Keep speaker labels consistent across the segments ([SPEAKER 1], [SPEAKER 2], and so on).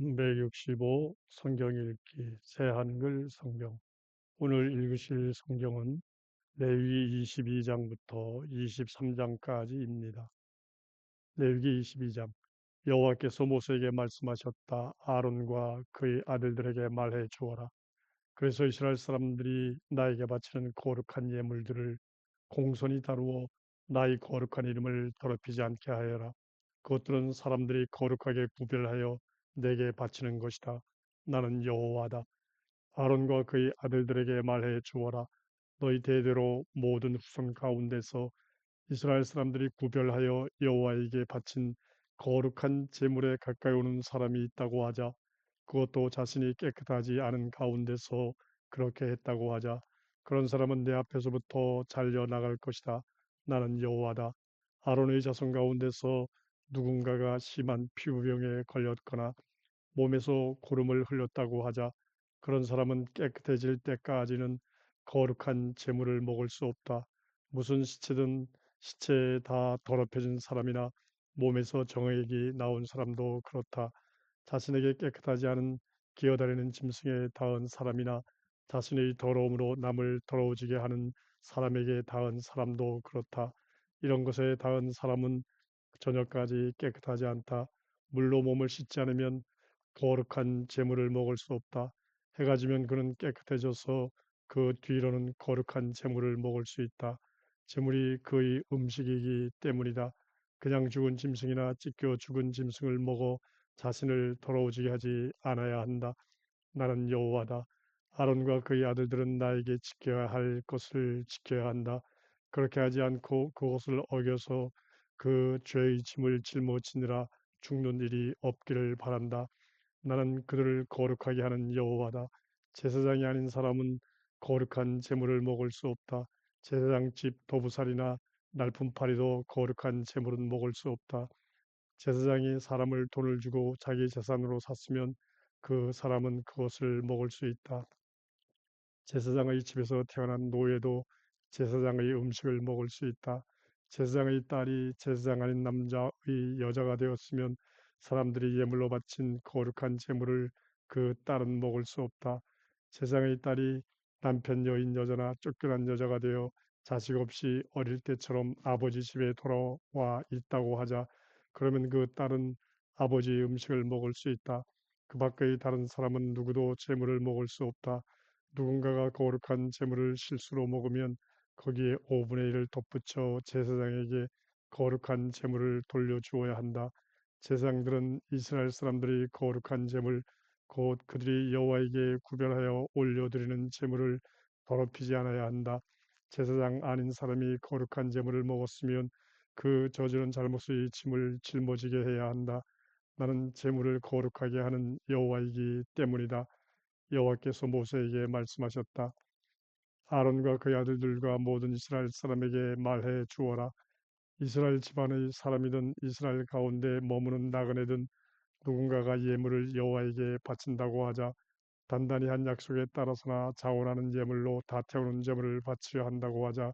[SPEAKER 1] 165 성경 읽기 새한글 성경. 오늘 읽으실 성경은 레위기 22장부터 23장까지입니다. 레위기 22장. 여호와께서 모세에게 말씀하셨다. 아론과 그의 아들들에게 말해 주어라. 그래서 이스라엘 사람들이 나에게 바치는 거룩한 예물들을 공손히 다루어 나의 거룩한 이름을 더럽히지 않게 하여라. 그것들은 사람들이 거룩하게 구별하여 내게 바치는 것이다. 나는 여호와다. 아론과 그의 아들들에게 말해 주어라. 너희 대대로 모든 후손 가운데서 이스라엘 사람들이 구별하여 여호와에게 바친 거룩한 제물에 가까이 오는 사람이 있다고 하자. 그것도 자신이 깨끗하지 않은 가운데서 그렇게 했다고 하자. 그런 사람은 내 앞에서부터 잘려 나갈 것이다. 나는 여호와다. 아론의 자손 가운데서 누군가가 심한 피부병에 걸렸거나 몸에서 고름을 흘렸다고 하자. 그런 사람은 깨끗해질 때까지는 거룩한 제물을 먹을 수 없다. 무슨 시체든 시체에 다 더럽혀진 사람이나 몸에서 정액이 나온 사람도 그렇다. 자신에게 깨끗하지 않은 기어다니는 짐승에 닿은 사람이나 자신의 더러움으로 남을 더러워지게 하는 사람에게 닿은 사람도 그렇다. 이런 것에 닿은 사람은 저녁까지 깨끗하지 않다. 물로 몸을 씻지 않으면 거룩한 제물을 먹을 수 없다. 해가 지면 그는 깨끗해져서 그 뒤로는 거룩한 제물을 먹을 수 있다. 제물이 그의 음식이기 때문이다. 그냥 죽은 짐승이나 찢겨 죽은 짐승을 먹어 자신을 더러워지게 하지 않아야 한다. 나는 여호와다. 아론과 그의 아들들은 나에게 지켜야 할 것을 지켜야 한다. 그렇게 하지 않고 그것을 어겨서 그 죄의 짐을 짊어지느라 죽는 일이 없기를 바란다. 나는 그들을 거룩하게 하는 여호와다. 제사장이 아닌 사람은 거룩한 제물을 먹을 수 없다. 제사장 집 도부살이나 날품파리도 거룩한 제물은 먹을 수 없다. 제사장이 사람을 돈을 주고 자기 재산으로 샀으면 그 사람은 그것을 먹을 수 있다. 제사장의 집에서 태어난 노예도 제사장의 음식을 먹을 수 있다. 제사장의 딸이 제사장 아닌 남자의 여자가 되었으면 사람들이 예물로 바친 거룩한 제물을 그 딸은 먹을 수 없다. 제사장의 딸이 남편 여인 여자나 쫓겨난 여자가 되어 자식 없이 어릴 때처럼 아버지 집에 돌아와 있다고 하자. 그러면 그 딸은 아버지의 음식을 먹을 수 있다. 그 밖의 다른 사람은 누구도 제물을 먹을 수 없다. 누군가가 거룩한 제물을 실수로 먹으면 거기에 5분의 1을 덧붙여 제사장에게 거룩한 제물을 돌려주어야 한다. 제사장들은 이스라엘 사람들이 거룩한 제물, 곧 그들이 여호와에게 구별하여 올려드리는 제물을 더럽히지 않아야 한다. 제사장 아닌 사람이 거룩한 제물을 먹었으면 그 저지른 잘못의 짐을 짊어지게 해야 한다. 나는 제물을 거룩하게 하는 여호와이기 때문이다. 여호와께서 모세에게 말씀하셨다. 아론과 그의 아들들과 모든 이스라엘 사람에게 말해 주어라. 이스라엘 집안의 사람이든 이스라엘 가운데 머무는 나그네든 누군가가 예물을 여호와에게 바친다고 하자. 단단히 한 약속에 따라서나 자원하는 예물로 다 태우는 제물을 바치려 한다고 하자.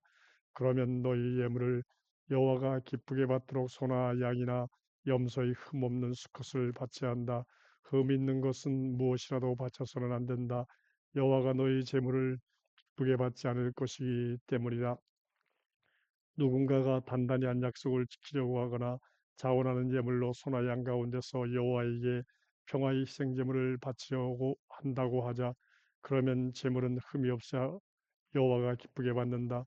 [SPEAKER 1] 그러면 너희 예물을 여호와가 기쁘게 받도록 소나 양이나 염소의 흠 없는 수컷을 바쳐야 한다. 흠 있는 것은 무엇이라도 바쳐서는 안 된다. 여호와가 너희 제물을 기쁘게 받지 않을 것이기 때문이다. 누군가가 단단히 한 약속을 지키려고 하거나 자원하는 예물로 소나 양 가운데서 여호와에게 평화의 희생 제물을 바치려고 한다고 하자. 그러면 제물은 흠이 없어 여호와가 기쁘게 받는다.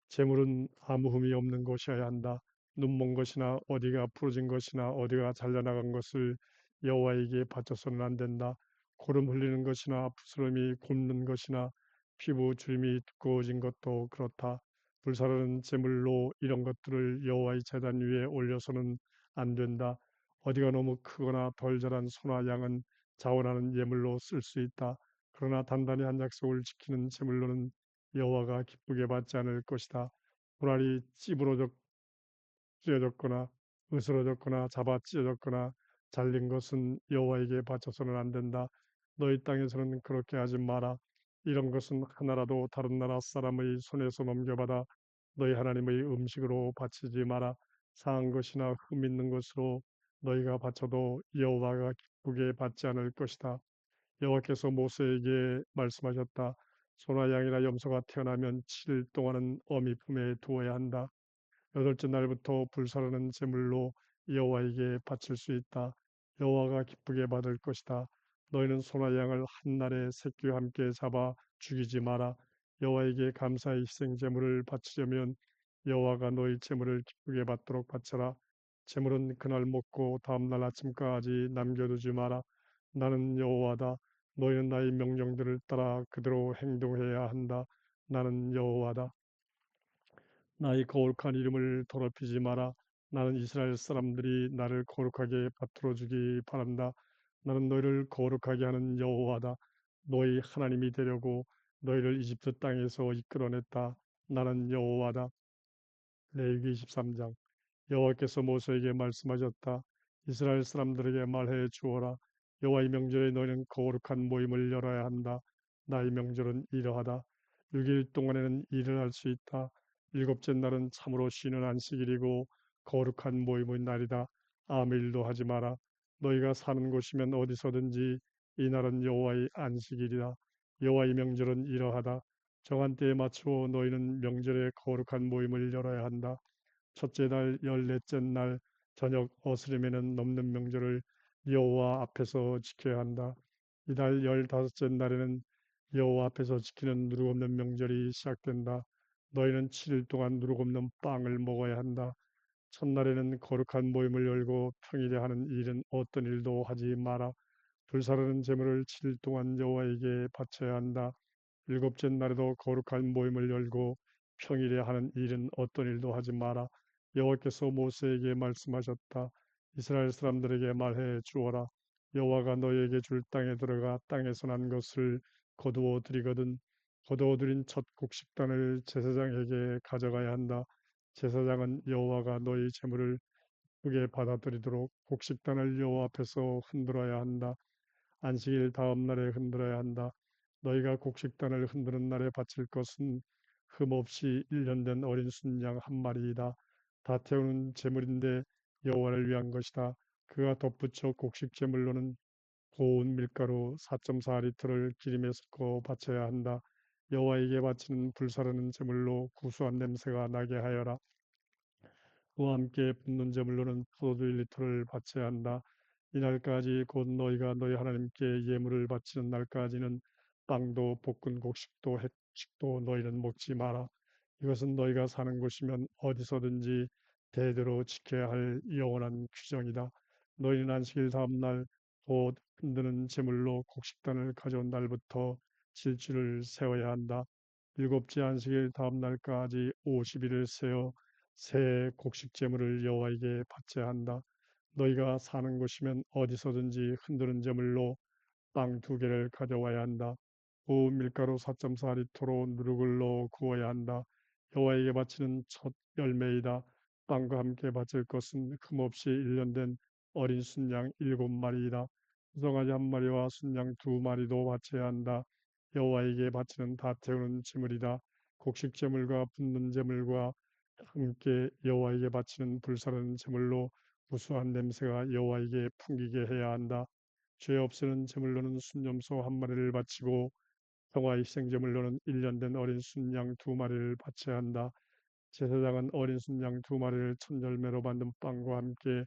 [SPEAKER 1] 재물은 아무 흠이 없는 것이어야 한다. 눈먼 것이나 어디가 부러진 것이나 어디가 잘려나간 것을 여호와에게 바쳐서는 안 된다. 고름 흘리는 것이나 부스럼이 곱는 것이나 피부 주름이 두꺼워진 것도 그렇다. 불사르는 제물로 이런 것들을 여호와의 제단 위에 올려서는 안 된다. 어디가 너무 크거나 덜 자란 소나 양은 자원하는 예물로 쓸 수 있다. 그러나 단단히 한 약속을 지키는 제물로는 여호와가 기쁘게 받지 않을 것이다. 불알이 찢어졌거나 으스러졌거나 잡아 찢어졌거나 잘린 것은 여호와에게 바쳐서는 안 된다. 너희 땅에서는 그렇게 하지 마라. 이런 것은 하나라도 다른 나라 사람의 손에서 넘겨받아 너희 하나님의 음식으로 바치지 마라. 상한 것이나 흠 있는 것으로 너희가 바쳐도 여호와가 기쁘게 받지 않을 것이다. 여호와께서 모세에게 말씀하셨다. 소나 양이나 염소가 태어나면 7일 동안은 어미 품에 두어야 한다. 여덟째 날부터 불사르는 제물로 여호와에게 바칠 수 있다. 여호와가 기쁘게 받을 것이다. 너희는 소나 양을 한 날에 새끼와 함께 잡아 죽이지 마라. 여호와에게 감사의 희생 제물을 바치려면 여호와가 너희 제물을 기쁘게 받도록 바쳐라. 제물은 그날 먹고 다음 날 아침까지 남겨두지 마라. 나는 여호와다. 너희는 나의 명령들을 따라 그대로 행동해야 한다. 나는 여호와다. 나의 거룩한 이름을 더럽히지 마라. 나는 이스라엘 사람들이 나를 거룩하게 받들어 주기 바란다. 나는 너희를 거룩하게 하는 여호와다. 너희 하나님이 되려고 너희를 이집트 땅에서 이끌어냈다. 나는 여호와다. 레위기 23장. 여호와께서 모세에게 말씀하셨다. 이스라엘 사람들에게 말해 주어라. 여호와의 명절에 너희는 거룩한 모임을 열어야 한다. 나의 명절은 이러하다. 6일 동안에는 일을 할 수 있다. 일곱째 날은 참으로 쉬는 안식일이고 거룩한 모임의 날이다. 아무 일도 하지 마라. 너희가 사는 곳이면 어디서든지 이 날은 여호와의 안식일이다. 여호와의 명절은 이러하다. 정한 때에 맞추어 너희는 명절에 거룩한 모임을 열어야 한다. 첫째 달 열넷째 날 저녁 어스름에는 넘는 명절을 여호와 앞에서 지켜야 한다. 이달 15째 날에는 여호와 앞에서 지키는 누룩 없는 명절이 시작된다. 너희는 7일 동안 누룩 없는 빵을 먹어야 한다. 첫날에는 거룩한 모임을 열고 평일에 하는 일은 어떤 일도 하지 마라. 불사르는 제물을 7일 동안 여호와에게 바쳐야 한다. 일곱째 날에도 거룩한 모임을 열고 평일에 하는 일은 어떤 일도 하지 마라. 여호와께서 모세에게 말씀하셨다. 이스라엘 사람들에게 말해 주어라. 여호와가 너희에게 줄 땅에 들어가 땅에서 난 것을 거두어 드리거든 거두어 들인 첫 곡식단을 제사장에게 가져가야 한다. 제사장은 여호와가 너희 제물을 크게 받아들이도록 곡식단을 여호와 앞에서 흔들어야 한다. 안식일 다음 날에 흔들어야 한다. 너희가 곡식단을 흔드는 날에 바칠 것은 흠없이 1년 된 어린 순양 한 마리이다. 다 태우는 제물인데 여호와를 위한 것이다. 그가 덧붙여 곡식 제물로는 고운 밀가루 4.4리터를 기름에 섞어 바쳐야 한다. 여호와에게 바치는 불사르는 제물로 구수한 냄새가 나게 하여라. 그와 함께 붓는 제물로는 포도주 1리터를 바쳐야 한다. 이날까지 곧 너희가 너희 하나님께 예물을 바치는 날까지는 빵도 볶은 곡식도 햇식도 너희는 먹지 마라. 이것은 너희가 사는 곳이면 어디서든지 대대로 지켜야 할 영원한 규정이다. 너희는 안식일 다음 날 곧 흔드는 제물로 곡식단을 가져온 날부터 질주를 세워야 한다. 일곱째 안식일 다음 날까지 50일을 세어 새 곡식 제물을 여호와에게 바쳐야 한다. 너희가 사는 곳이면 어디서든지 흔드는 제물로 빵 2개를 가져와야 한다. 고운 밀가루 4.4리터로 누룩을 넣어 구워야 한다. 여호와에게 바치는 첫 열매이다. 빵과 함께 바칠 것은 흠없이 1년 된 어린 순양 7마리이다. 수송아지 1마리와 순양 2마리도 바쳐야 한다. 여호와에게 바치는 다 태우는 제물이다. 곡식 제물과 붓는 제물과 함께 여호와에게 바치는 불사르는 제물로 구수한 냄새가 여호와에게 풍기게 해야 한다. 죄 없애는 제물로는 순염소 1마리를 바치고 평화 희생 제물로는 1년 된 어린 순양 2마리를 바쳐야 한다. 제사장은 어린 순양 2마리를 첫 열매로 만든 빵과 함께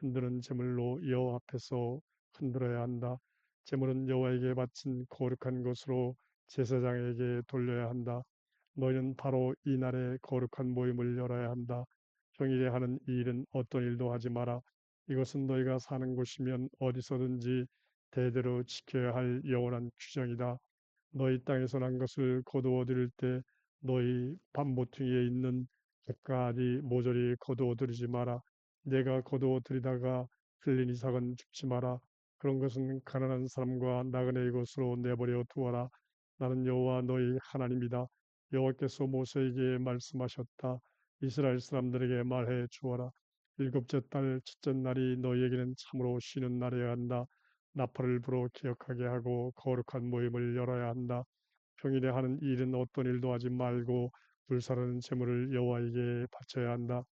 [SPEAKER 1] 흔드는 제물로 여호와 앞에서 흔들어야 한다. 제물은 여호와에게 바친 거룩한 것으로 제사장에게 돌려야 한다. 너희는 바로 이 날에 거룩한 모임을 열어야 한다. 평일에 하는 이 일은 어떤 일도 하지 마라. 이것은 너희가 사는 곳이면 어디서든지 대대로 지켜야 할 영원한 규정이다. 너희 땅에서 난 것을 거두어 들일 때 너희 밭모퉁이에 있는 갓가지 모조리 거두어 들이지 마라. 내가 거두어 들이다가 틀린 이삭은 죽지 마라. 그런 것은 가난한 사람과 나그네의 것으로 내버려 두어라. 나는 여호와 너희 하나님이다. 여호와께서 모세에게 말씀하셨다. 이스라엘 사람들에게 말해 주어라. 일곱째 달 첫째 날이 너희에게는 참으로 쉬는 날이어야 한다. 나팔을 불어 기억하게 하고 거룩한 모임을 열어야 한다. 평일에 하는 일은 어떤 일도 하지 말고 불사르는 제물을 여호와에게 바쳐야 한다.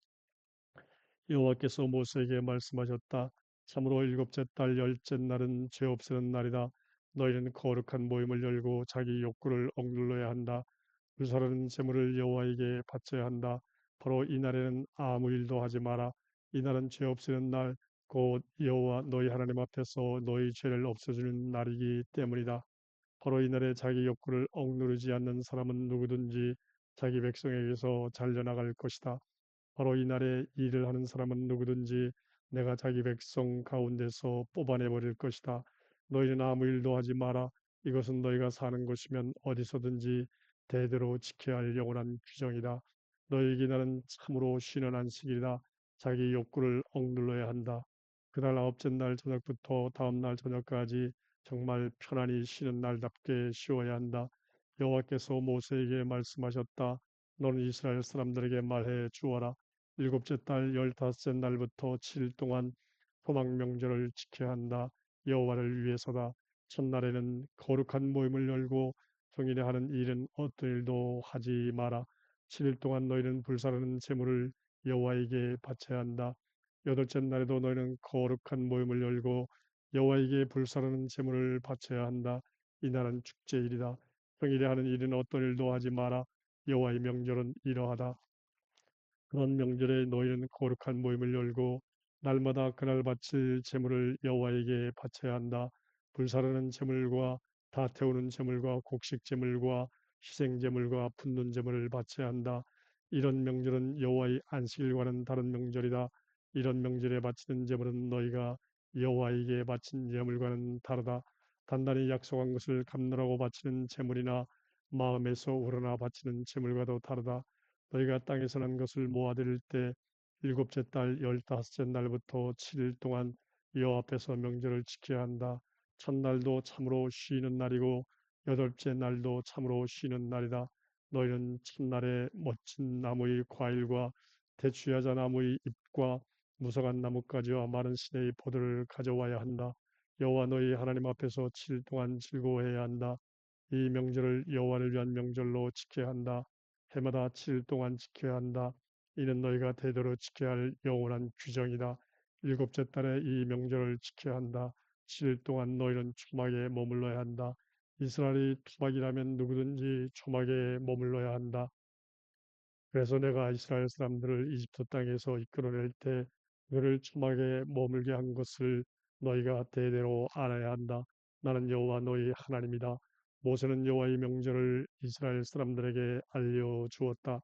[SPEAKER 1] 여호와께서 모세에게 말씀하셨다. 참으로 일곱째 달 열째 날은 죄 없으는 날이다. 너희는 거룩한 모임을 열고 자기 욕구를 억눌러야 한다. 불사르는 제물을 여호와에게 바쳐야 한다. 바로 이 날에는 아무 일도 하지 마라. 이 날은 죄 없으는 날, 곧 여호와 너희 하나님 앞에서 너희 죄를 없애주는 날이기 때문이다. 바로 이날에 자기 욕구를 억누르지 않는 사람은 누구든지 자기 백성에게서 잘려나갈 것이다. 바로 이날에 일을 하는 사람은 누구든지 내가 자기 백성 가운데서 뽑아내 버릴 것이다. 너희는 아무 일도 하지 마라. 이것은 너희가 사는 곳이면 어디서든지 대대로 지켜야 할 영원한 규정이다. 너희에게 나는 참으로 쉬는 안식일이다. 자기 욕구를 억눌러야 한다. 그날 아홉째 날 저녁부터 다음 날 저녁까지 정말 편안히 쉬는 날답게 쉬어야 한다. 여호와께서 모세에게 말씀하셨다. 너는 이스라엘 사람들에게 말해 주어라. 일곱째 달 열다섯째 날부터 7일 동안 소망 명절을 지켜야 한다. 여호와를 위해서다. 첫날에는 거룩한 모임을 열고 평일에 하는 일은 어떤 일도 하지 마라. 7일 동안 너희는 불사르는 제물을 여호와에게 바쳐야 한다. 여덟째 날에도 너희는 거룩한 모임을 열고 여호와에게 불사르는 제물을 바쳐야 한다. 이날은 축제일이다. 평일에 하는 일은 어떤 일도 하지 마라. 여호와의 명절은 이러하다. 그런 명절에 너희는 거룩한 모임을 열고 날마다 그날 바칠 제물을 여호와에게 바쳐야 한다. 불사르는 제물과 다 태우는 제물과 곡식 제물과 희생 제물과 붓는 제물을 바쳐야 한다. 이런 명절은 여호와의 안식일과는 다른 명절이다. 이런 명절에 바치는 제물은 너희가 여호와에게 바친 제물과는 다르다. 단단히 약속한 것을 갚느라고 바치는 제물이나 마음에서 우러나 바치는 제물과도 다르다. 너희가 땅에서 난 것을 모아드릴 때 일곱째 달 열다섯째 날부터 7일 동안 여호와 앞에서 명절을 지켜야 한다. 첫날도 참으로 쉬는 날이고 여덟째 날도 참으로 쉬는 날이다. 너희는 첫날에 멋진 나무의 과일과 대추야자 나무의 잎과 무성한 나뭇가지와 마른 시내의 포도를 가져와야 한다. 여호와 너희 하나님 앞에서 7일 동안 즐거워해야 한다. 이 명절을 여호와를 위한 명절로 지켜야 한다. 해마다 7일 동안 지켜야 한다. 이는 너희가 대대로 지켜야 할 영원한 규정이다. 일곱째 달에 이 명절을 지켜야 한다. 7일 동안 너희는 초막에 머물러야 한다. 이스라엘이 토막이라면 누구든지 초막에 머물러야 한다. 그래서 내가 이스라엘 사람들을 이집트 땅에서 이끌어낼 때 그를 초막에 머물게 한 것을 너희가 대대로 알아야 한다. 나는 여호와 너희 하나님이다. 모세는 여호와의 명절을 이스라엘 사람들에게 알려 주었다.